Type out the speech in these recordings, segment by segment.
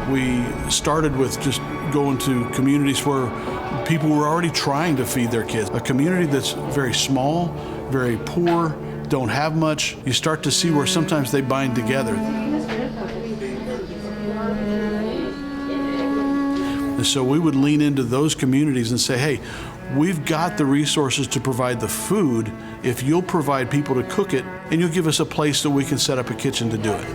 We started with just going to communities where people were already trying to feed their kids. A community that's very small, very poor, don't have much. You start to see where sometimes they bind together. And so we would lean into those communities and say, hey, we've got the resources to provide the food if you'll provide people to cook it, and you'll give us a place that we can set up a kitchen to do it.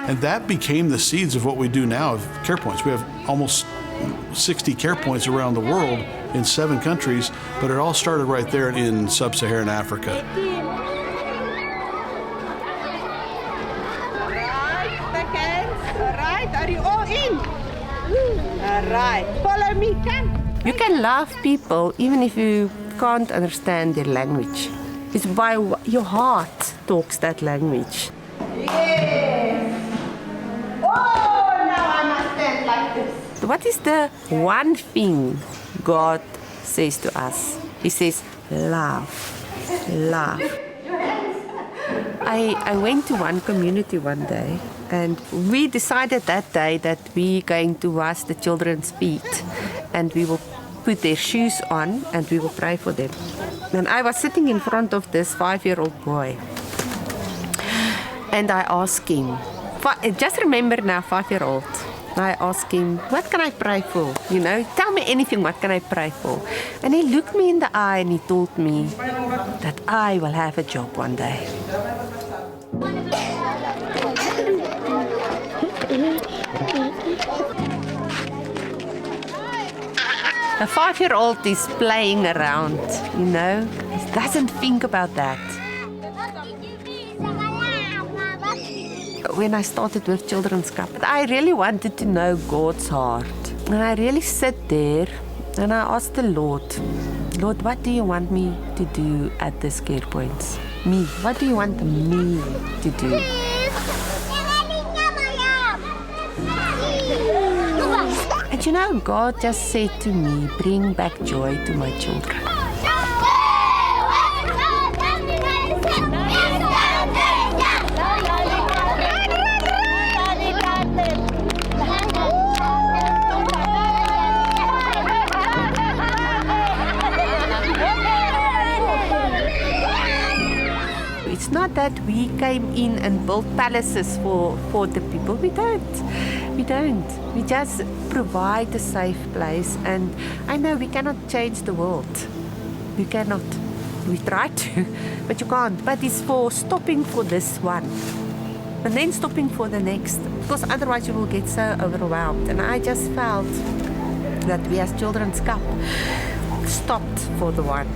And that became the seeds of what we do now of Care Points. We have almost 60 Care Points around the world in 7 countries, but it all started right there in sub-Saharan Africa. Are you all in? All right, follow me, come. You can love people even if you can't understand their language. It's by your heart talks that language. Yes. Oh, now I must stand like this. What is the one thing God says to us? He says, love, love. I went to one community one day, and we decided that day that we're going to wash the children's feet, and we will put their shoes on and we will pray for them. And I was sitting in front of this 5-year-old boy, and I asked him, just remember now, 5-year-old, I asked him, what can I pray for? You know, tell me anything, what can I pray for? And he looked me in the eye and he told me that I will have a job one day. A 5-year-old is playing around, you know, he doesn't think about that. When I started with Children's Cup, I really wanted to know God's heart. And I really sat there and I asked the Lord, Lord, what do you want me to do at this Care Points? Me, what do you want me to do? And you know, God just said to me, bring back joy to my children. It's not that we came in and built palaces for the people. We don't. We just provide a safe place. And I know we cannot change the world. We cannot. We try to, but you can't. But it's for stopping for this one. And then stopping for the next. Because otherwise you will get so overwhelmed. And I just felt that we as Children's Cup stopped for the one.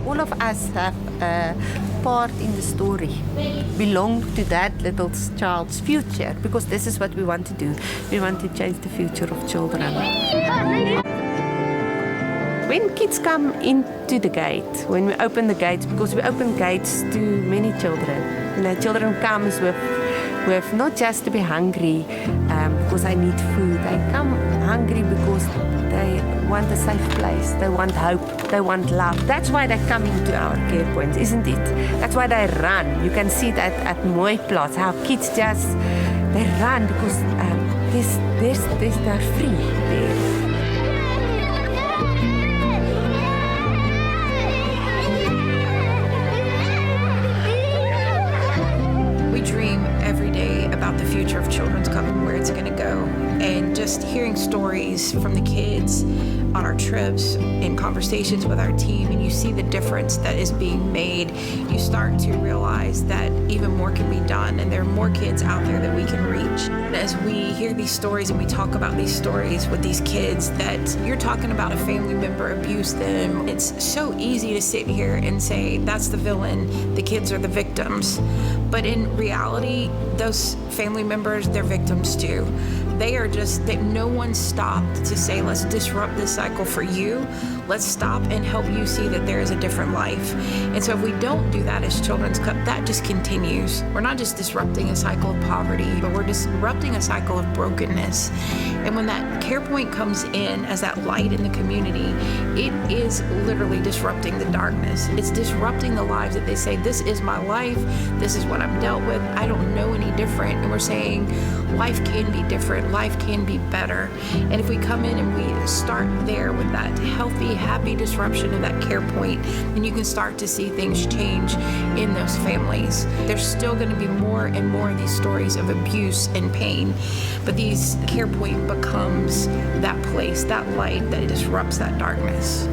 All of us have a part in the story, belong to that little child's future, because this is what we want to do. We want to change the future of children. When kids come into the gate, when we open the gates, because we open gates to many children, and children comes with not just to be hungry because I need food. They come hungry because they want a safe place. They want hope. They want love. That's why they come into our Care Points, isn't it? That's why they run. You can see that at Mooiplaas, how kids just, they run because they're free there. The future of Children's Cup and where it's going to go, and just hearing stories from the kids on our trips and conversations with our team, and you see the difference that is being made. You start to realize that even more can be done, and there are more kids out there that we can reach. As we hear these stories and we talk about these stories with these kids, that you're talking about a family member abused them, it's so easy to sit here and say that's the villain, the kids are the victims. But in reality, those family members, they're victims too. they are just, that no one stopped to say, let's disrupt this cycle for you. Let's stop and help you see that there is a different life. And so if we don't do that as Children's Cup, that just continues. We're not just disrupting a cycle of poverty, but we're disrupting a cycle of brokenness. And when that care point comes in as that light in the community, it is literally disrupting the darkness. It's disrupting the lives that they say, this is my life, this is what I'm dealt with, I don't know any different. And we're saying life can be different, life can be better. And if we come in and we start there with that healthy, happy disruption of that care point, then you can start to see things change in those families. There's still going to be more and more of these stories of abuse and pain, but these care point becomes that place, that light that disrupts that darkness.